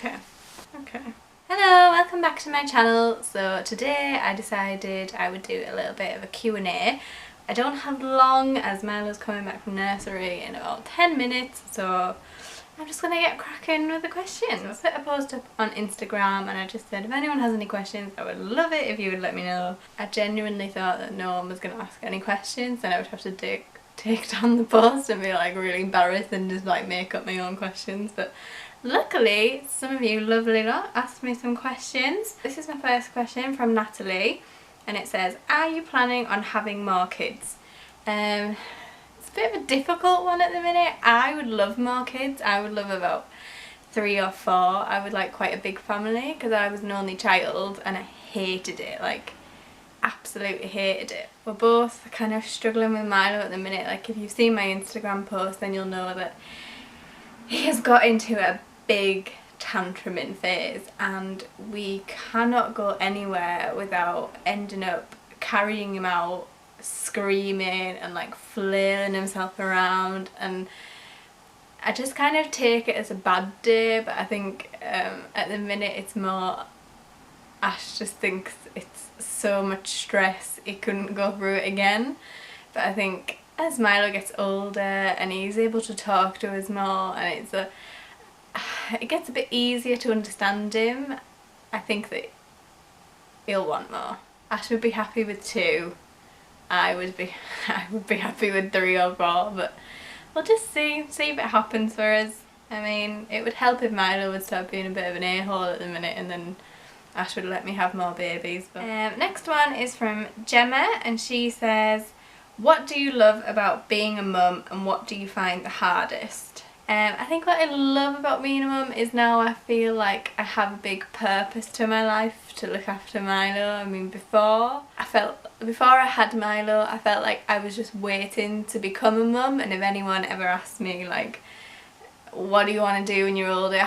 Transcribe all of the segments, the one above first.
Okay. Hello, welcome back to my channel. So today I decided I would do a little bit of a Q&A. I don't have long as Milo's coming back from nursery in about 10 minutes, so I'm just going to get cracking with the questions. I put a post up on Instagram and I just said if anyone has any questions I would love it if you would let me know. I genuinely thought that no one was going to ask any questions and I would have to take down the post and be like really embarrassed and just like make up my own questions, but luckily some of you lovely lot asked me some questions. This is my first question from Natalie and it says, are you planning on having more kids? It's a bit of a difficult one at the minute. I would love more kids. I would love about 3 or 4. I would like quite a big family because I was an only child and I hated it, like absolutely hated it. We're both kind of struggling with Milo at the minute. Like if you've seen my Instagram post then you'll know that he has got into a big tantruming phase and we cannot go anywhere without ending up carrying him out screaming and like flailing himself around, and I just kind of take it as a bad day, but I think at the minute it's more Ash just thinks it's so much stress he couldn't go through it again. But I think as Milo gets older and he's able to talk to us more and it gets a bit easier to understand him, I think that he'll want more. Ash would be happy with 2. I would be happy with 3 or 4, but we'll just see if it happens for us. I mean, it would help if Milo would stop being a bit of an a-hole at the minute and then Ash would let me have more babies. But next one is from Gemma and she says, what do you love about being a mum and what do you find the hardest? I think what I love about being a mum is now I feel like I have a big purpose to my life to look after Milo. I mean before I had Milo I felt like I was just waiting to become a mum, and if anyone ever asked me like what do you want to do when you're older,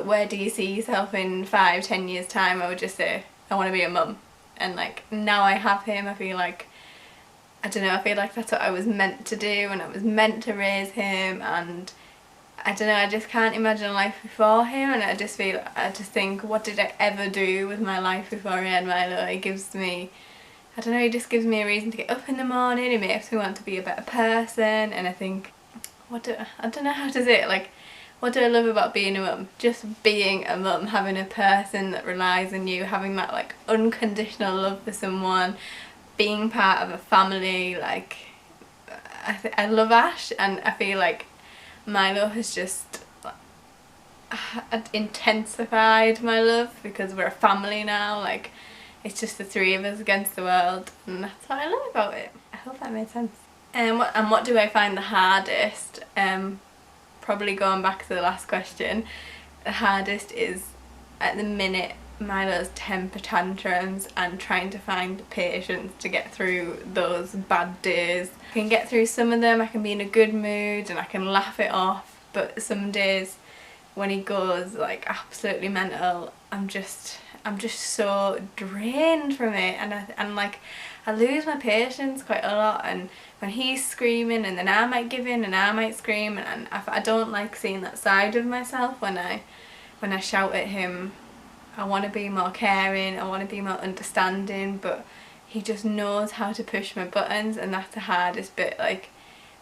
where do you see yourself in 5-10 years time, I would just say I want to be a mum. And like now I have him, I feel like, I don't know, I feel like that's what I was meant to do and I was meant to raise him, and I don't know, I just can't imagine life before him, and I just think what did I ever do with my life before I had Milo? It gives me, I don't know, he just gives me a reason to get up in the morning, it makes me want to be a better person, and I think, I don't know how to say it, like what do I love about being a mum? Just being a mum, having a person that relies on you, having that like unconditional love for someone, being part of a family. Like I love Ash and I feel like Milo has just intensified my love because we're a family now. Like it's just the 3 of us against the world, and that's what I love about it. I hope that made sense. And what do I find the hardest? Probably going back to the last question, the hardest is at the minute Milo's temper tantrums and trying to find the patience to get through those bad days. I can get through some of them, I can be in a good mood and I can laugh it off, but some days when he goes like absolutely mental, I'm just so drained from it, and like I lose my patience quite a lot, and when he's screaming and then I might give in and I might scream, and I don't like seeing that side of myself when I shout at him. I want to be more caring, I want to be more understanding, but he just knows how to push my buttons, and that's the hardest bit, like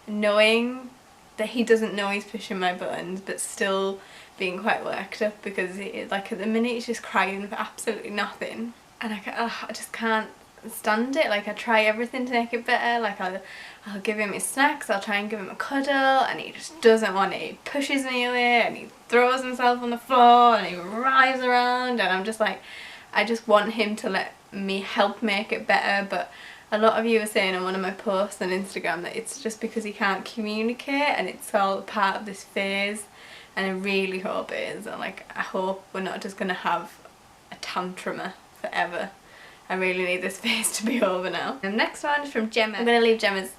knowing that he doesn't know he's pushing my buttons but still being quite worked up because like at the minute he's just crying for absolutely nothing, and I just can't stand it. Like I try everything to make it better, like I'll give him his snacks, I'll try and give him a cuddle, and he just doesn't want it. He pushes me away and he throws himself on the floor and he writhes around, and I'm just like, I just want him to let me help make it better. But a lot of you are saying on one of my posts on Instagram that it's just because he can't communicate and it's all part of this phase, and I really hope it is. And like I hope we're not just gonna have a tantrumer forever. I really need this phase to be over now. The next one is from Gemma. I'm going to leave Gemma's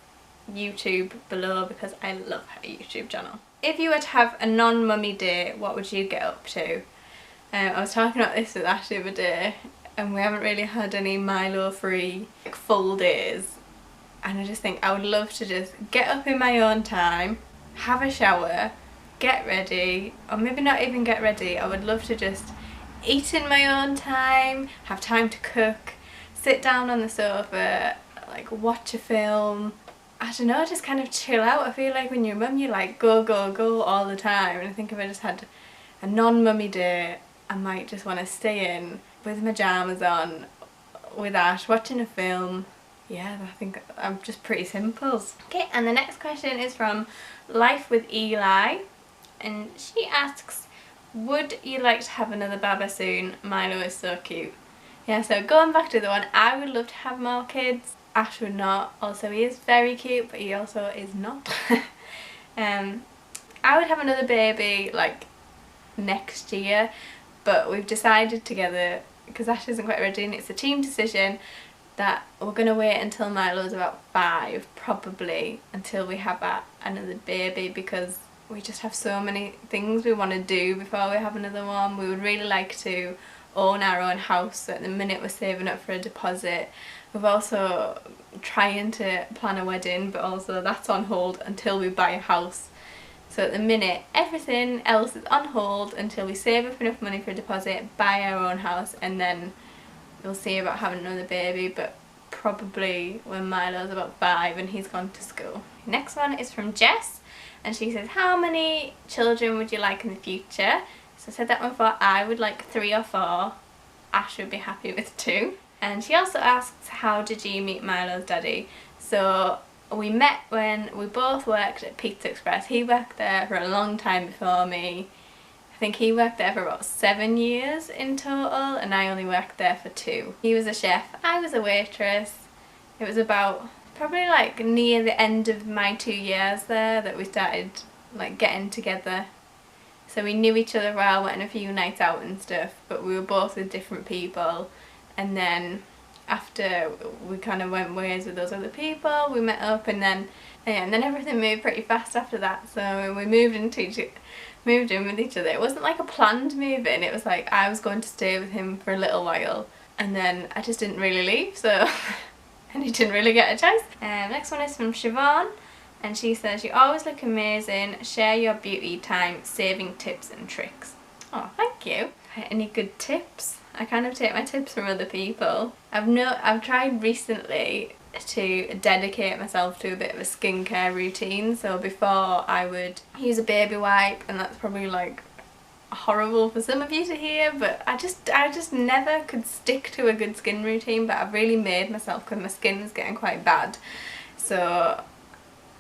YouTube below because I love her YouTube channel. If you were to have a non-mummy day, what would you get up to? I was talking about this with Ash the other day, and we haven't really had any Milo free like full days, and I just think I would love to just get up in my own time, have a shower, get ready, or maybe not even get ready. I would love to just eat in my own time, have time to cook, sit down on the sofa, like watch a film. I don't know, just kind of chill out. I feel like when you're a mum, you like go, go, go all the time. And I think if I just had a non-mummy day, I might just want to stay in with my pyjamas on, with Ash, watching a film. Yeah, I think I'm just pretty simple. Okay, and the next question is from Life with Eli, and she asks, would you like to have another Baba soon? Milo is so cute. Yeah, so going back to the one, I would love to have more kids. Ash would not. Also, he is very cute, but he also is not. I would have another baby like next year, but we've decided together, because Ash isn't quite ready and it's a team decision, that we're going to wait until Milo's about 5, probably, until we have another baby, because we just have so many things we want to do before we have another one. We would really like to own our own house, so at the minute we're saving up for a deposit. We've also trying to plan a wedding, but also that's on hold until we buy a house. So at the minute everything else is on hold until we save up enough money for a deposit, buy our own house, and then we'll see about having another baby, but probably when Milo's about 5 and he's gone to school. Next one is from Jess, and she says, how many children would you like in the future? So I said that one before, I would like 3 or 4. Ash would be happy with 2. And she also asks, how did you meet Milo's daddy? So we met when we both worked at Pizza Express. He worked there for a long time before me. I think he worked there for about 7 years in total, and I only worked there for 2. He was a chef, I was a waitress. It was about probably like near the end of my 2 years there that we started like getting together. So we knew each other well, went on a few nights out and stuff, but we were both with different people. And then after we kind of went ways with those other people, we met up, and then everything moved pretty fast after that. So we moved in with each other. It wasn't like a planned move in, it was like I was going to stay with him for a little while, and then I just didn't really leave, so and he didn't really get a choice. Next one is from Siobhan, and she says, you always look amazing, share your beauty time, saving tips and tricks. Oh, thank you. Any good tips? I kind of take my tips from other people. I've tried recently to dedicate myself to a bit of a skincare routine. So before I would use a baby wipe, and that's probably like horrible for some of you to hear, but I just never could stick to a good skin routine, but I've really made myself, because my skin is getting quite bad. So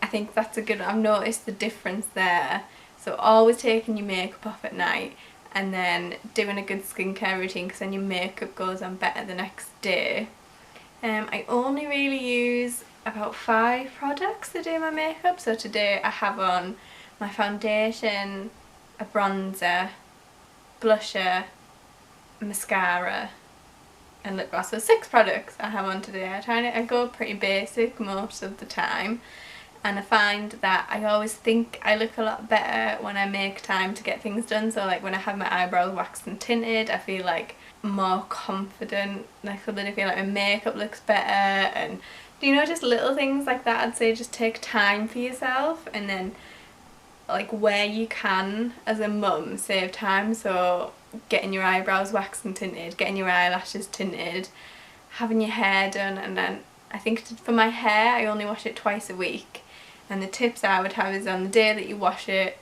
I think that's a good, I've noticed the difference there. So always taking your makeup off at night, and then doing a good skincare routine, because then your makeup goes on better the next day. I only really use about 5 products to do my makeup. So today I have on my foundation, a bronzer, blusher, mascara and lip gloss. So 6 products I have on today. I go pretty basic most of the time. And I find that I always think I look a lot better when I make time to get things done. So like when I have my eyebrows waxed and tinted, I feel like more confident. I feel like my makeup looks better, and you know, just little things like that. I'd say just take time for yourself, and then like where you can as a mum, save time. So getting your eyebrows waxed and tinted, getting your eyelashes tinted, having your hair done, and then I think for my hair I only wash it twice a week. And the tips I would have is on the day that you wash it,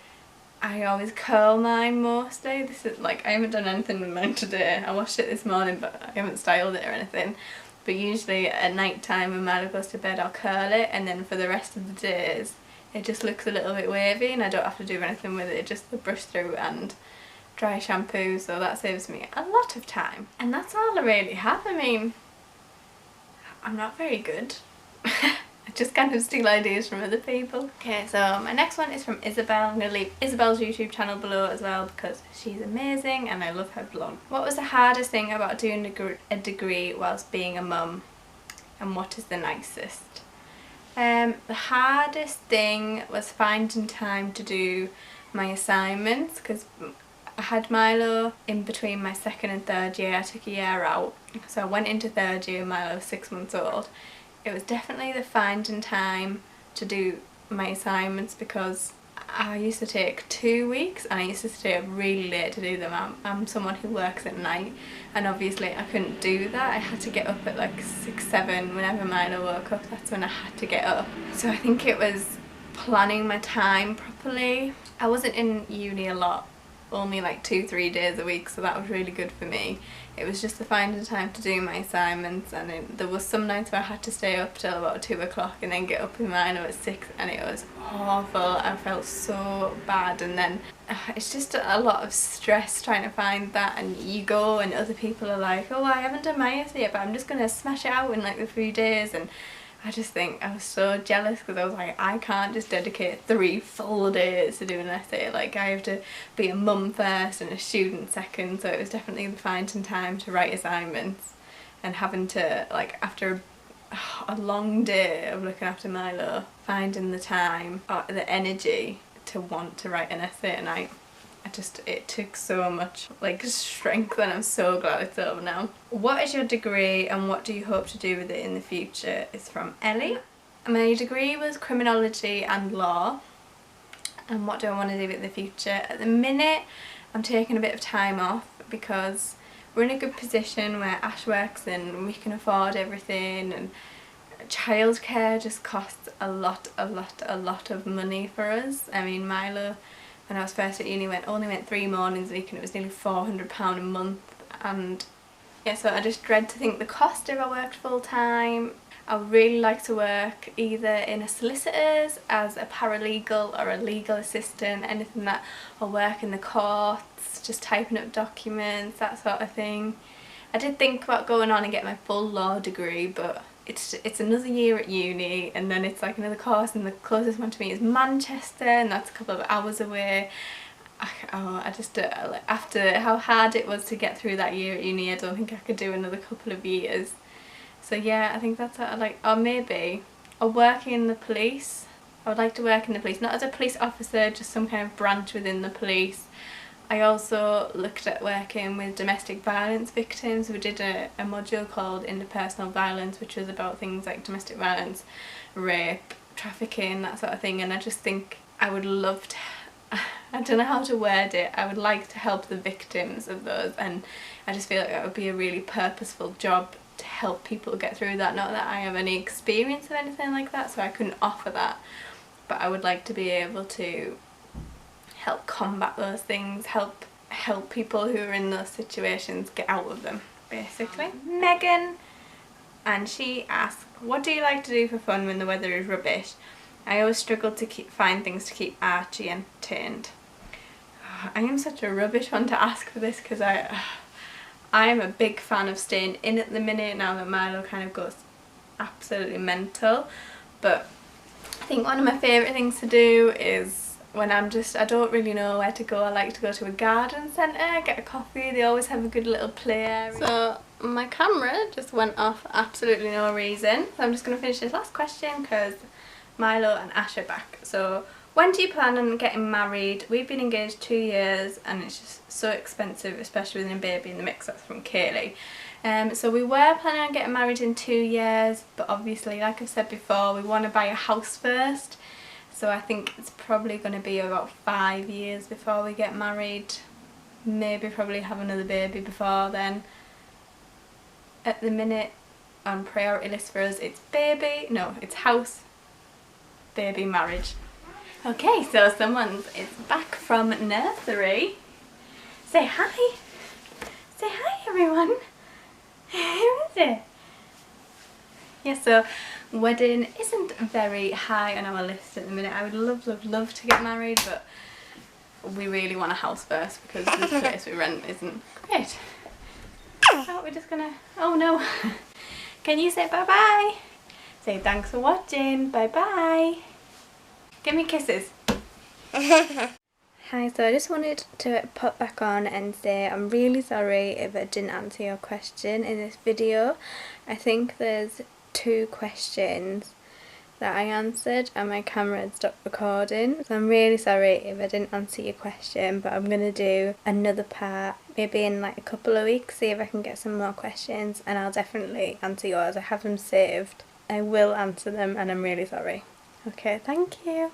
I always curl mine mostly. This is like, I haven't done anything with mine today. I washed it this morning, but I haven't styled it or anything. But usually at night time when Milo goes to bed, I'll curl it, and then for the rest of the days it just looks a little bit wavy, and I don't have to do anything with it, just the brush through and dry shampoo. So that saves me a lot of time. And that's all I really have. I mean, I'm not very good. I just kind of steal ideas from other people. Okay, so my next one is from Isabel. I'm going to leave Isabel's YouTube channel below as well, because she's amazing and I love her blog. What was the hardest thing about doing a degree whilst being a mum, and what is the nicest? The hardest thing was finding time to do my assignments, because I had Milo in between my 2nd and 3rd year. I took a year out, so I went into 3rd year, Milo was 6 months old. It was definitely the finding time to do my assignments, because I used to take 2 weeks and I used to stay up really late to do them. I'm someone who works at night, and obviously I couldn't do that. I had to get up at like 6, 7 whenever Milo woke up. That's when I had to get up. So I think it was planning my time properly. I wasn't in uni a lot, only like 2-3 days a week, so that was really good for me. It was just to find the time to do my assignments, and there was some nights where I had to stay up till about 2 o'clock and then get up in mine at 6, and it was awful. I felt so bad, and then it's just a lot of stress trying to find that, and you go and other people are like, oh, I haven't done my essay yet, but I'm just gonna smash it out in like a few days. And I just think I was so jealous, because I was like, I can't just dedicate 3 full days to do an essay. Like, I have to be a mum first and a student second, so it was definitely finding time to write assignments and having to, like, after a long day of looking after Milo, finding the time or the energy to want to write an essay at night. It took so much like strength, and I'm so glad it's over now. What is your degree and what do you hope to do with it in the future? Is from Ellie. My degree was criminology and law, and what do I want to do in the future? At the minute I'm taking a bit of time off because we're in a good position where Ash works and we can afford everything, and childcare just costs a lot of money for us. I mean, Milo, when I was first at uni, only went 3 mornings a week, and it was nearly £400 a month. And yeah, so I just dread to think the cost if I worked full time. I would really like to work either in a solicitor's as a paralegal or a legal assistant, anything that, or work in the courts, just typing up documents, that sort of thing. I did think about going on and getting my full law degree, but it's another year at uni, and then it's like another course, and the closest one to me is Manchester, and that's a couple of hours away. I just after how hard it was to get through that year at uni, I don't think I could do another couple of years. So yeah, I think that's what I like. Or maybe working in the police. I would like to work in the police, not as a police officer, just some kind of branch within the police. I also looked at working with domestic violence victims. We did a module called Interpersonal Violence, which was about things like domestic violence, rape, trafficking, that sort of thing, and I just think I would love to, I don't know how to word it, I would like to help the victims of those, and I just feel like that would be a really purposeful job to help people get through that. Not that I have any experience of anything like that, so I couldn't offer that, but I would like to be able to help combat those things, help people who are in those situations get out of them, basically. Megan, and she asked, what do you like to do for fun when the weather is rubbish? I always struggle to find things to keep Archie entertained. I am such a rubbish one to ask for this, because I am a big fan of staying in at the minute now that Milo kind of goes absolutely mental. But I think one of my favourite things to do is when I don't really know where to go, I like to go to a garden centre, get a coffee. They always have a good little play area. So my camera just went off for absolutely no reason. So I'm just going to finish this last question because Milo and Ash are back. So when do you plan on getting married? We've been engaged 2 years and it's just so expensive, especially with a baby in the mix. That's from Kaylee. So we were planning on getting married in 2 years, but obviously, like I've said before, we want to buy a house first. So I think it's probably going to be about 5 years before we get married. Maybe probably have another baby before then. At the minute, on priority list for us, it's house, baby, marriage. Okay, so someone is back from nursery. Say hi. Say hi, everyone. Who is it? Yeah, so wedding isn't very high on our list at the minute. I would love to get married, but we really want a house first because the place we rent isn't great. So we're just gonna, oh no. Can you say bye bye? Say thanks for watching, bye bye. Give me kisses. Hi, so I just wanted to pop back on and say I'm really sorry if I didn't answer your question in this video. I think there's 2 questions that I answered and my camera had stopped recording, so I'm really sorry if I didn't answer your question, but I'm gonna do another part maybe in like a couple of weeks, see if I can get some more questions, and I'll definitely answer yours. I have them saved. I will answer them and I'm really sorry. Okay, thank you.